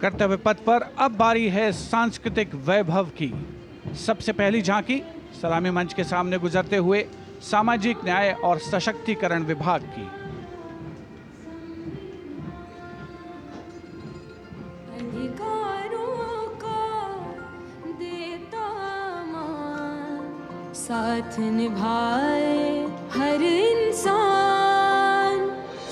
कर्तव्य पथ पर अब बारी है सांस्कृतिक वैभव की। सबसे पहली झांकी सलामी मंच के सामने गुजरते हुए सामाजिक न्याय और सशक्तिकरण विभाग की। साथ निभाए हर इंसान,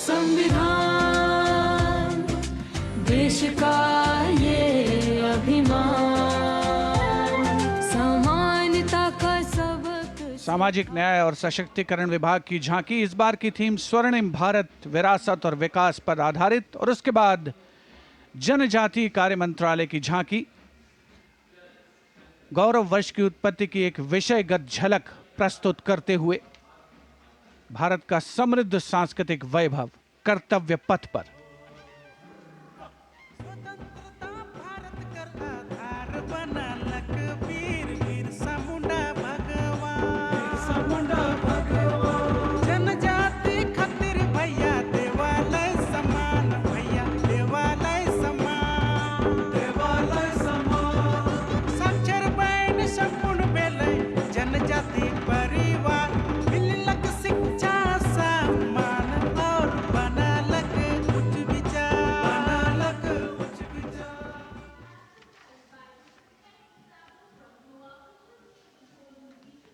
संविधान देश का ये अभिमान, समानता का सबक। सामाजिक न्याय और सशक्तिकरण विभाग की झांकी इस बार की थीम स्वर्णिम भारत, विरासत और विकास पर आधारित, और उसके बाद जनजातीय कार्य मंत्रालय की झांकी गौरव वर्ष की उत्पत्ति की एक विषयगत झलक प्रस्तुत करते हुए भारत का समृद्ध सांस्कृतिक वैभव कर्तव्य पथ पर।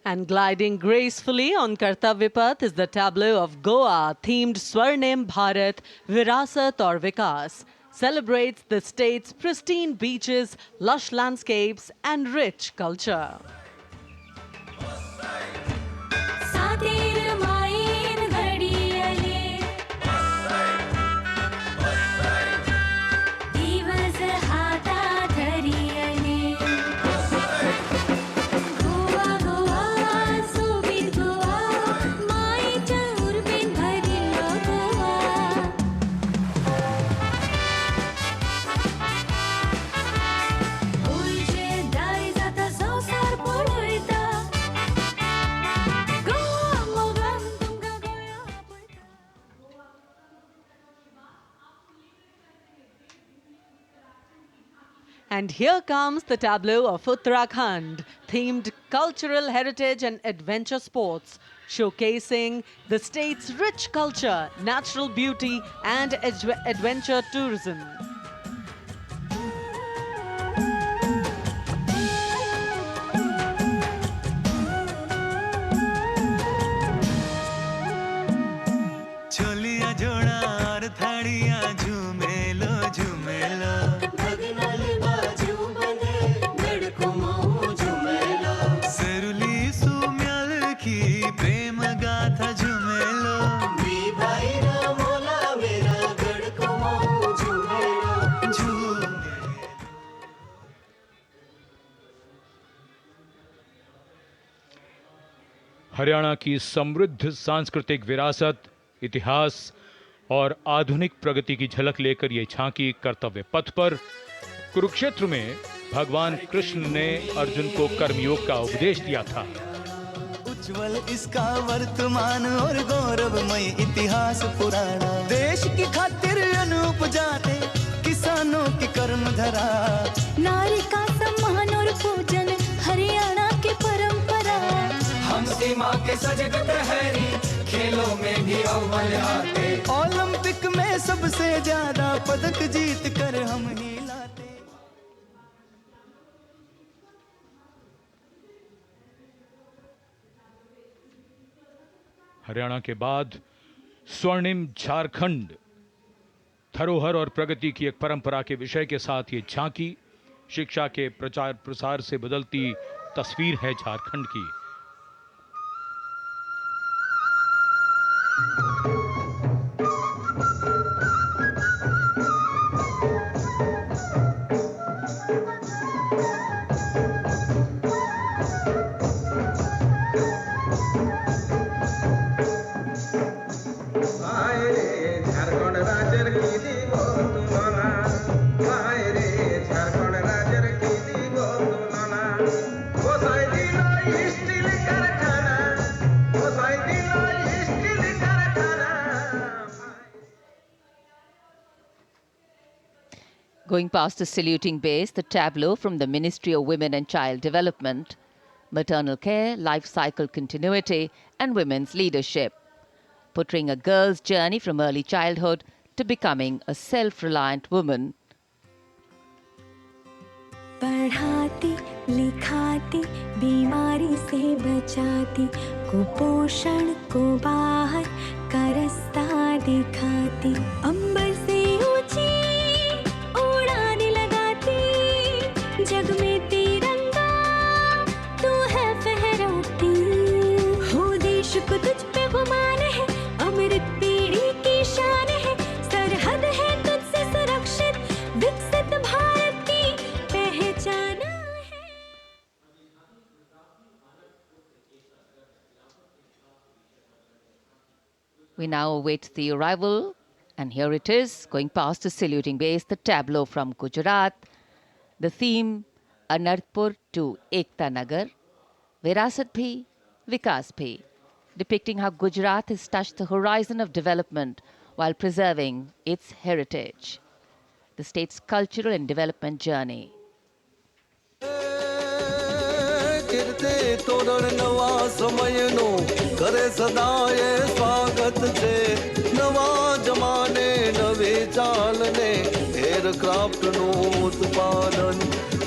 And gliding gracefully on Kartavya Path is the tableau of Goa themed Swarnim Bharat, Virasat aur Vikas. Celebrates the state's pristine beaches, lush landscapes and rich culture. And here comes the tableau of Uttarakhand, themed cultural heritage and adventure sports, showcasing the state's rich culture, natural beauty, and adventure tourism. Haryana की समृद्ध सांस्कृतिक विरासत, इतिहास और आधुनिक प्रगति की झलक लेकर ये झांकी कर्तव्य पथ पर कुरुक्षेत्र में भगवान कृष्ण ने अर्जुन को कर्मयोग का उपदेश दिया था। उज्जवल इसका वर्तमान और गौरवमय इतिहास पुराना, देश की खातिर अनूप जाते किसानों की कर्म धरा, नारी का सम्मान और पूजन हरियाणा की परंपरा, हम सीमा के सजग प्रहरी खेलों में भी अव्वल आते, ओलंपिक में सबसे ज्यादा पदक जीत कर हम ही लाते। हरियाणा के बाद स्वर्णिम झारखंड, धरोहर और प्रगति की एक परंपरा के विषय के साथ ये झांकी शिक्षा के प्रचार प्रसार से बदलती तस्वीर है झारखंड की। Going past the saluting base, the tableau from the Ministry of Women and Child Development, maternal care, life cycle continuity, and women's leadership, portraying a girl's journey from early childhood to becoming a self-reliant woman. पढ़ाती लिखाती बीमारी से बचाती कुपोषण को बाहर का रास्ता दिखाती अंबर से ऊंची उड़ान लगाती जग में तिरंगा तू है फहराती हो देश को तुझ पे गुमान है अमृत पीढ़ी की शान है सरहद है तुझसे सुरक्षित विकसित भारत की पहचान है। We now await the arrival, and here it is, going past the saluting base, the tableau from Gujarat. The theme, Anarpur to Ekta Nagar, Virasat Bhi, Vikas Bhi, depicting how Gujarat has touched the horizon of development while preserving its heritage. The state's cultural and development journey. કિર્તે તોરણ નવા સમયનો કરે સદાય સ્વાગત છે નવા જમાને નવી ચાલને એરક્રાફ્ટનું ઉત્પાદન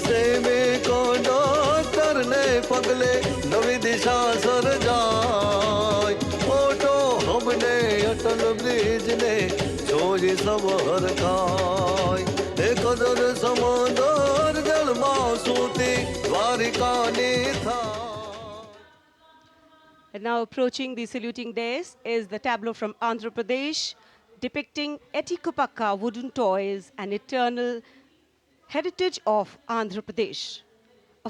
સૈનિક ડોક્ટરને પગલે નવી દિશા સર્જાય ઓટો હબને અટલ બ્રિજને જોઈ સબ હરખાય એ કદર સમંદર જળમાં સૂતી દ્વારિકાની થાય. And now approaching the saluting dais is the tableau from Andhra Pradesh depicting Etikupakka wooden toys, an eternal heritage of Andhra Pradesh.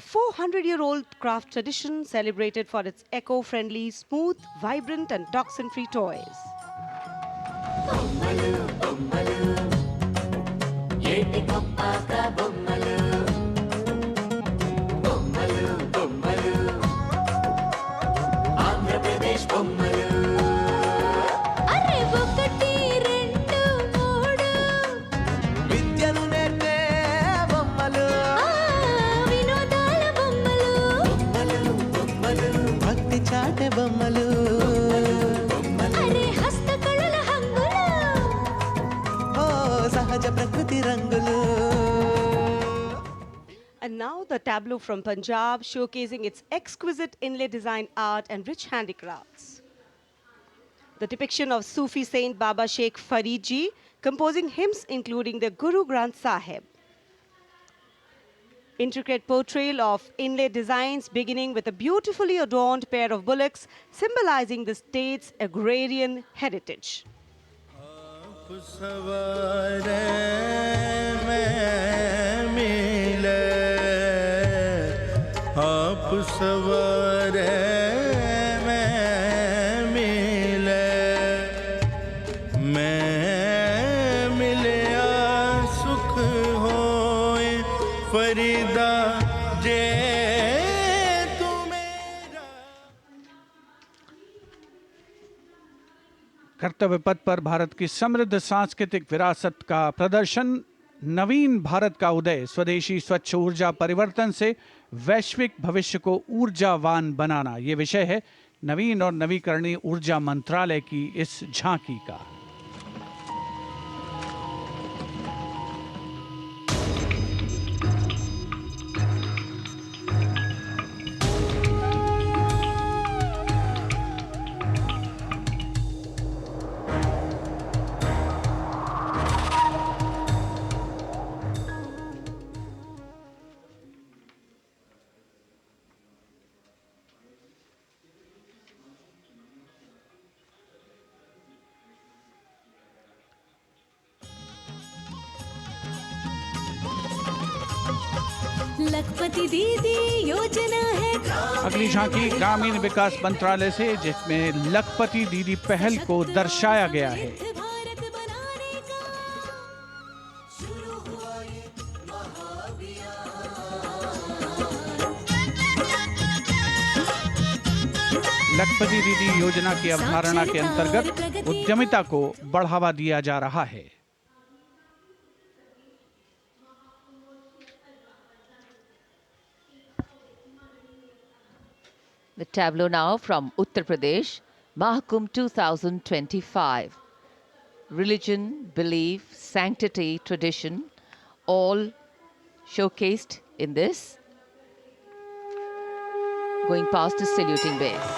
A 400-year-old craft tradition celebrated for its eco-friendly, smooth, vibrant and toxin-free toys. అరే ఒకటి రెండు మూడు విద్యను నేర్పే బొమ్మలు వినోదాల బొమ్మలు భక్తి చాటే బొమ్మలు అరే హస్తకళల హంగులు ఓ సహజ ప్రకృతి రంగులు. And now the tableau from Punjab showcasing its exquisite inlay design art and rich handicrafts. The depiction of Sufi saint Baba Sheikh Farid Ji composing hymns including the Guru Granth Sahib. Intricate portrayal of inlay designs beginning with a beautifully adorned pair of bullocks symbolizing the state's agrarian heritage. सवारे में मिले आप सवारे में मिले मैं मिले सुख होए फरीदा जे तू मेरा. कर्तव्य पथ पर भारत की समृद्ध सांस्कृतिक विरासत का प्रदर्शन, नवीन भारत का उदय, स्वदेशी स्वच्छ ऊर्जा परिवर्तन से वैश्विक भविष्य को ऊर्जावान बनाना, ये विषय है नवीन और नवीकरणीय ऊर्जा मंत्रालय की इस झांकी का। लखपति दीदी योजना है। अगली झांकी ग्रामीण विकास मंत्रालय से, जिसमें लखपति दीदी पहल को दर्शाया गया है। भारत बनाने का लखपति दीदी योजना की अवधारणा के अंतर्गत उद्यमिता को बढ़ावा दिया जा रहा है। The tableau now from Uttar Pradesh, Mahakumbh 2025. Religion, belief, sanctity, tradition, all showcased in this. Going past the saluting base.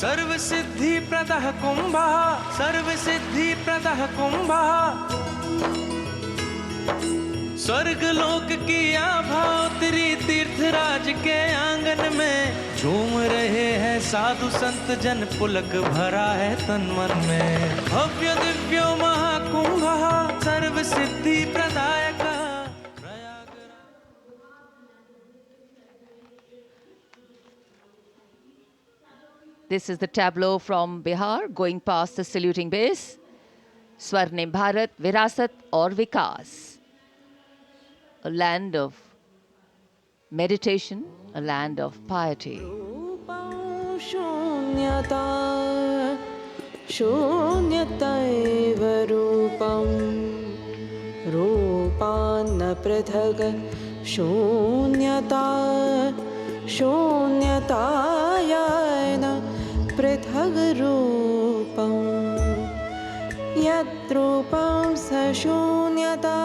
सर्व सिद्धि प्रदः कुंभः, सर्व सिद्धि प्रदः कुंभः, स्वर्ग लोक की आभा उतरी तीर्थराज के आंगन में, झूम रहे हैं साधु संत जन, पुलक भरा है तन मन में। भव्य दिव्यो महाकुंभः, सर्व सिद्धि प्रदायकः। This is the tableau from Bihar going past the saluting base. Swarnim Bharat, Virasat aur Vikas. A land of meditation, a land of piety. शून्यता शून्यतैव रूपं रूपान्न पृथग् शून्यता शून्यतायान पृथग् रूपं यद्रूपं स शून्यता।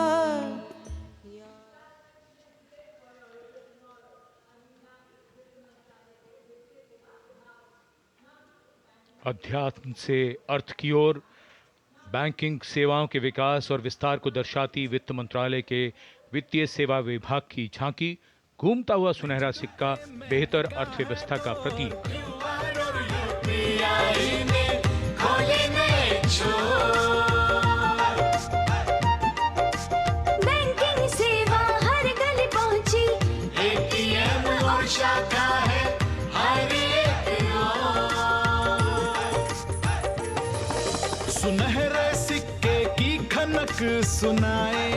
अध्यात्म से अर्थ की ओर बैंकिंग सेवाओं के विकास और विस्तार को दर्शाती वित्त मंत्रालय के वित्तीय सेवा विभाग की झांकी, घूमता हुआ सुनहरा सिक्का बेहतर अर्थव्यवस्था का प्रतीक। बैंकिंग सेवा हर गली पहुंची, एटीएम और शाखा है हर एक ओर। सुनहरे सिक्के की खनक सुनाए,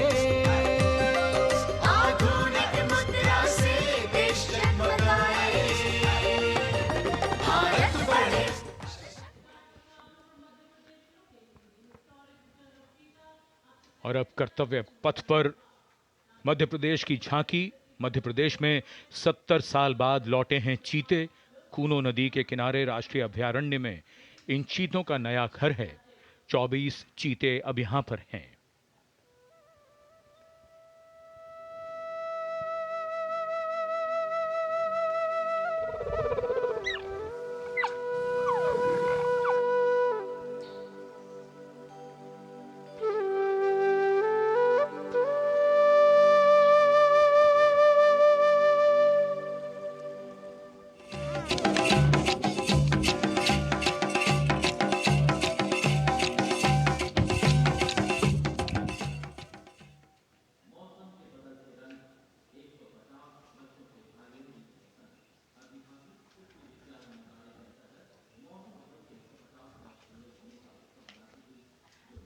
आधुनिक मुद्रा से देश जगमगाए, भारत बढ़े। और अब कर्तव्य पथ पर मध्य प्रदेश की झांकी। मध्य प्रदेश में 70 साल बाद लौटे हैं चीते। कूनो नदी के किनारे राष्ट्रीय अभयारण्य में इन चीतों का नया घर है। 24 चीते अब यहां पर हैं।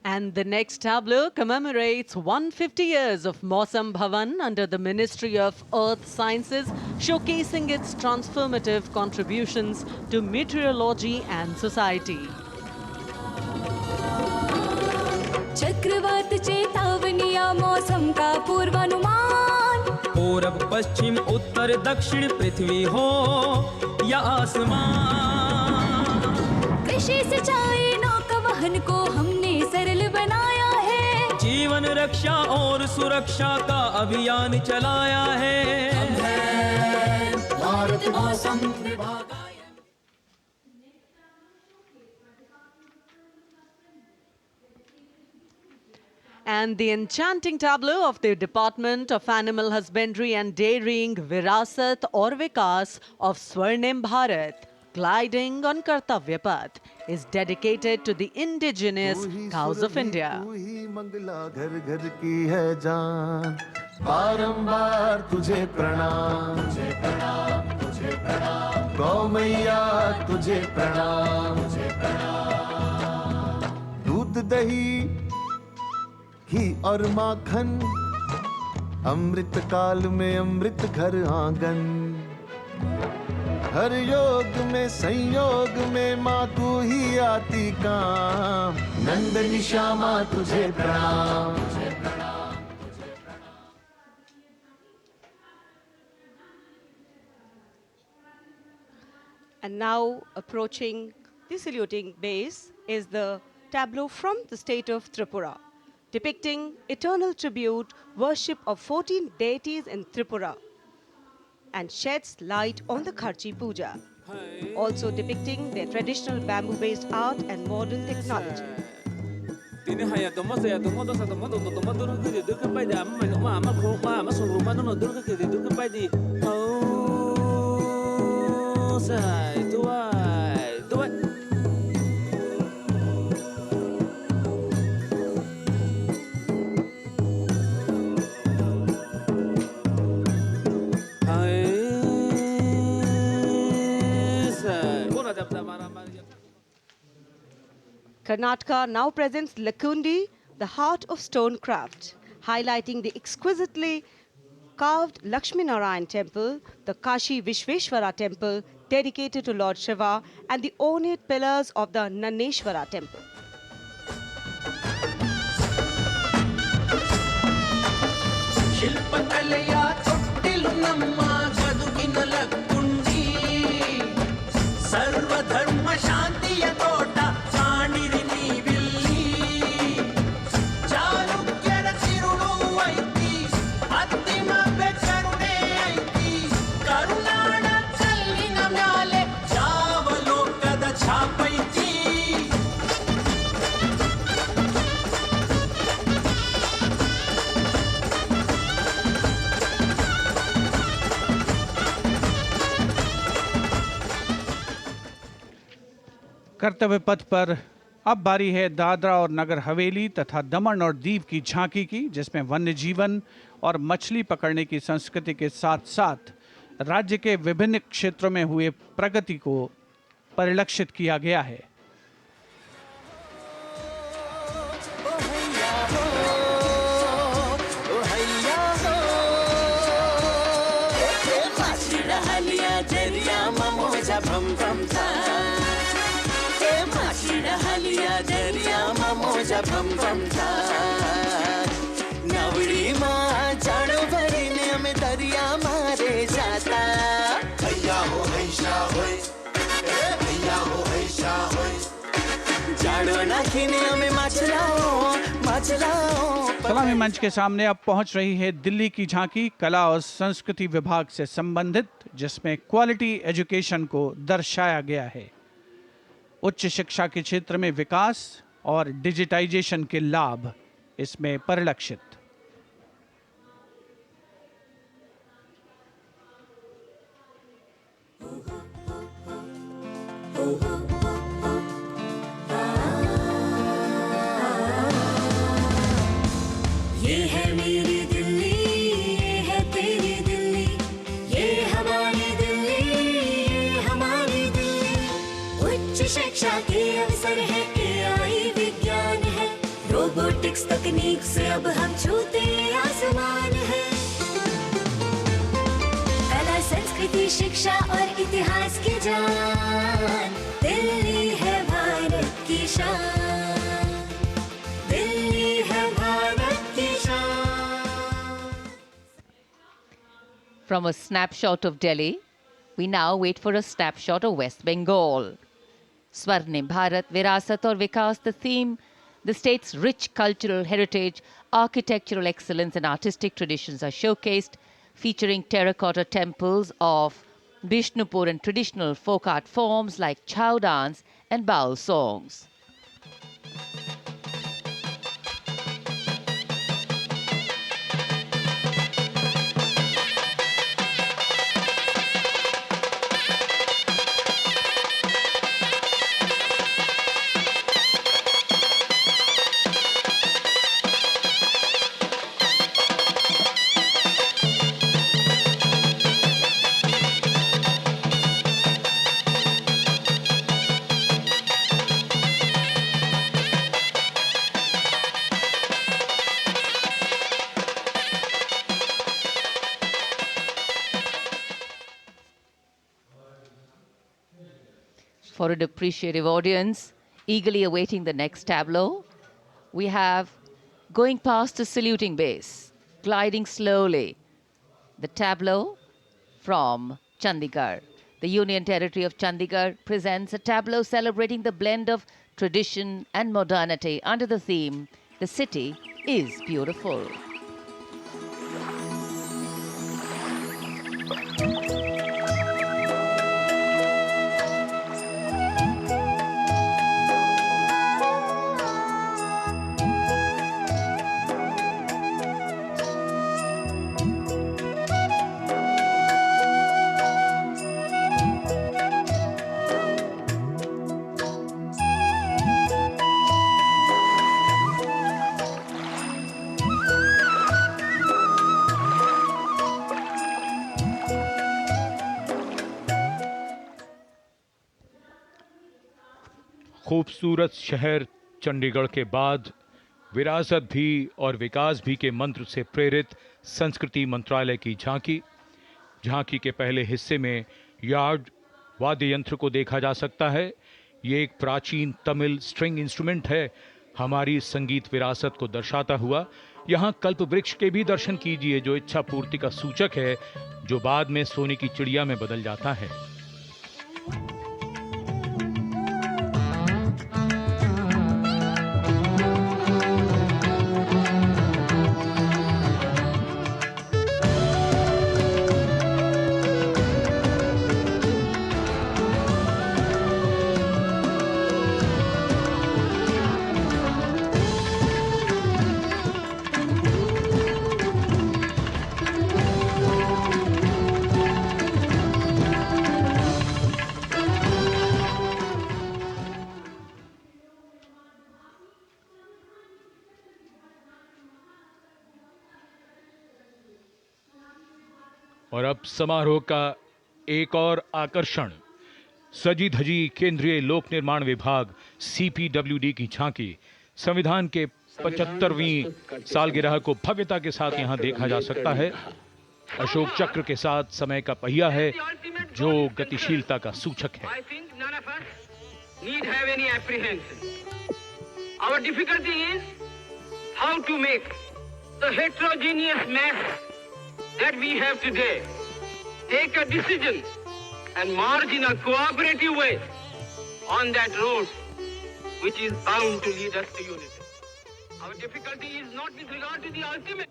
And the next tableau commemorates 150 years of Mausam Bhavan under the Ministry of Earth Sciences, showcasing its transformative contributions to meteorology and society. चक्रवात चेतावनिया मौसम का पूर्वानुमान, पूरब पश्चिम उत्तर दक्षिण पृथ्वी हो या आसमान, कृषि सिंचाई नौका वहन को हमने सरल बनाया है, जीवन रक्षा और सुरक्षा का अभियान चलाया है। भारत मौसम विभाग। And the enchanting tableau of the Department of Animal Husbandry and Dairying, Virasat aur Vikas of Swarnim Bharat, gliding on Kartavya Path, is dedicated to the indigenous cows of India. तू ही मंगला घर घर की है जान, बारंबार तुझे प्रणाम, तुझे प्रणाम, तुझे प्रणाम, गौ मैया तुझे प्रणाम, तुझे प्रणाम। दूध दही घी और माखन, अमृत काल में अमृत घर आंगन, हर योग में संयोग में माँ तू ही आती काम, नंदनी श्यामा तुझे प्रणाम, तुझे प्रणाम, तुझे प्रणाम। And now approaching the saluting base is the tableau from the state of Tripura, depicting eternal tribute, worship of 14 deities in Tripura, and sheds light on the Kharchi Puja, also depicting their traditional bamboo-based art and modern technology. Tini haya tomo saya tomo dosa tomo tomo tomo dulu kiri dulu kepai di amma no ma amma kro ma amma sungru ma no dulu kiri dulu kepai di oh sai tuai tuai. Hai sai. Bona jab mara mara. Karnataka now presents Lakundi, the heart of stone craft, highlighting the exquisitely carved Lakshmi Narayan temple, the Kashi Vishveshwara temple dedicated to Lord Shiva, and the ornate pillars of the Naneshwara temple. ಶಿಲ್ಪಕಲೆಯ ತೊಟ್ಟಿಲು ನಮ್ಮ ಬದುಕಿನ ಲಕ್ಕುಂಡಿ ಸರ್ವಧರ್ಮ ಶಾಂತಿಯ ತೋಟ ಕಾಣಿರಿ ನೀವಿಲ್ಲಿ ಚಾಲುಕ್ಯರ ತಿರುಳು ಐತಿ ಅಂತಿಮ ಬೆಕರುಣೆ ಐತಿ ಕರುನಾಡ ಕಲ್ಲಿನ ಮ್ಯಾಲೆ ಯಾವ ಲೋಕದ ಛಾಪೈತಿ कर्तव्य पथ पर अब बारी है दादरा और नगर हवेली तथा दमन और दीव की झांकी की, जिसमें वन्य जीवन और मछली पकड़ने की संस्कृति के साथ साथ राज्य के विभिन्न क्षेत्रों में हुए प्रगति को परिलक्षित किया गया है। नवड़ी माँ जाड़ो भरीने में दरिया मारे जाता भैया हो हैशा होय भैया हो हैशा होय जाड़ो नाखिने में मचलाओ सलामी मंच के सामने अब पहुंच रही है दिल्ली की झांकी, कला और संस्कृति विभाग से संबंधित, जिसमें क्वालिटी एजुकेशन को दर्शाया गया है। उच्च शिक्षा के क्षेत्र में विकास और डिजिटाइजेशन के लाभ इसमें परिलक्षित। ये है मेरी दिल्ली, ये है तेरी दिल्ली, ये हमारी दिल्ली, ये हमारी दिल्ली। उच्च शिक्षा के अवसर है, AI विज्ञान है, रोबोटिक्स तकनीक से अब हम छूते आसमान है। कला संस्कृति शिक्षा और इतिहास की जान, दिल्ली है भारत की शान, दिल्ली है भारत की शान। From a snapshot of Delhi, we now wait for a snapshot of West Bengal. Swarnim Bharat, Virasat aur Vikas, the theme, the state's rich cultural heritage, architectural excellence and artistic traditions are showcased, featuring terracotta temples of Bishnupur and traditional folk art forms like chow dance and baul songs. For an appreciative audience, eagerly awaiting the next tableau, we have going past the saluting base, gliding slowly, the tableau from Chandigarh. The Union Territory of Chandigarh presents a tableau celebrating the blend of tradition and modernity under the theme, "The City is Beautiful." खूबसूरत शहर चंडीगढ़ के बाद विरासत भी और विकास भी के मंत्र से प्रेरित संस्कृति मंत्रालय की झांकी के पहले हिस्से में यार्ड वाद्य यंत्र को देखा जा सकता है। ये एक प्राचीन तमिल स्ट्रिंग इंस्ट्रूमेंट है, हमारी संगीत विरासत को दर्शाता हुआ। यहाँ कल्प वृक्ष के भी दर्शन कीजिए, जो इच्छा पूर्ति का सूचक है, जो बाद में सोने की चिड़िया में बदल जाता है। और अब समारोह का एक और आकर्षण, सजी धजी केंद्रीय लोक निर्माण विभाग CPWD की झांकी। संविधान के 75वीं सालगिरह को भव्यता के साथ यहां देखा जा सकता है। अशोक चक्र के साथ समय का पहिया है, जो गतिशीलता का सूचक है। Our difficulty is how to make the heterogeneous mass that we have today take a decision and march in a cooperative way on that road which is bound to lead us to unity. Our difficulty is not with regard to the ultimate.